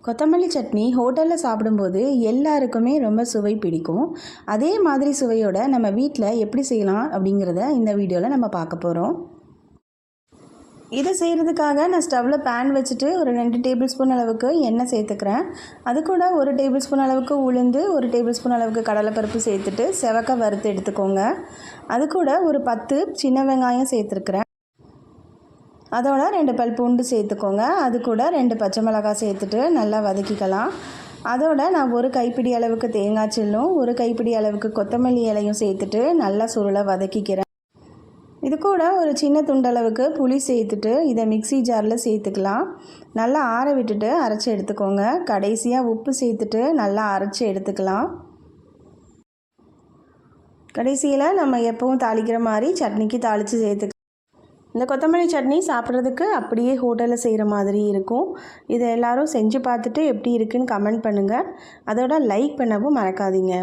கொத்தமல்லி சட்னி ஹோட்டலில் சாப்பிடும்போது எல்லாருக்குமே ரொம்ப சுவை பிடிக்கும். அதே மாதிரி சுவையோட நம்ம வீட்டில் எப்படி செய்யலாம் அப்படிங்கிறத இந்த வீடியோவில் நம்ம பார்க்க போகிறோம். இதை செய்கிறதுக்காக நான் ஸ்டவ்வில் பேன் வச்சுட்டு ஒரு 2 டேபிள் ஸ்பூன் அளவுக்கு எண்ணெய் சேர்த்துக்கிறேன். அது கூட 1 டேபிள் ஸ்பூன் அளவுக்கு உளுந்து, 1 டேபிள் ஸ்பூன் அளவுக்கு கடலைப்பருப்பு சேர்த்துட்டு செவக்க வறுத்து எடுத்துக்கோங்க. அது கூட ஒரு 10 சின்ன வெங்காயம் சேர்த்துருக்குறேன். அதோட 2 பல் பூண்டு சேர்த்துக்கோங்க. அது கூட 2 பச்சை மிளகாய் சேர்த்துட்டு நல்லா வதக்கிக்கலாம். அதோட நான் ஒரு கைப்பிடி அளவுக்கு தேங்காய் சில்லும், ஒரு கைப்பிடி அளவுக்கு கொத்தமல்லி இலையும் சேர்த்துட்டு நல்லா சுருளை வதக்கிக்கிறேன். இது கூட ஒரு சின்ன துண்டளவுக்கு புளி சேர்த்துட்டு இதை மிக்ஸி ஜாரில் சேர்த்துக்கலாம். நல்லா ஆற விட்டுட்டு அரைச்சி எடுத்துக்கோங்க. கடைசியாக உப்பு சேர்த்துட்டு நல்லா அரைச்சி எடுத்துக்கலாம். கடைசியில் நம்ம எப்பவும் தாளிக்கிற மாதிரி சட்னிக்கு தாளித்து சேர்த்துக்கலாம். இந்த கொத்தமல்லி சட்னி சாப்பிட்றதுக்கு அப்படியே ஹோட்டலில் செய்கிற மாதிரி இருக்கும். இதை எல்லோரும் செஞ்சு பார்த்துட்டு எப்படி இருக்குன்னு கமெண்ட் பண்ணுங்கள். அதோட லைக் பண்ணவும் மறக்காதீங்க.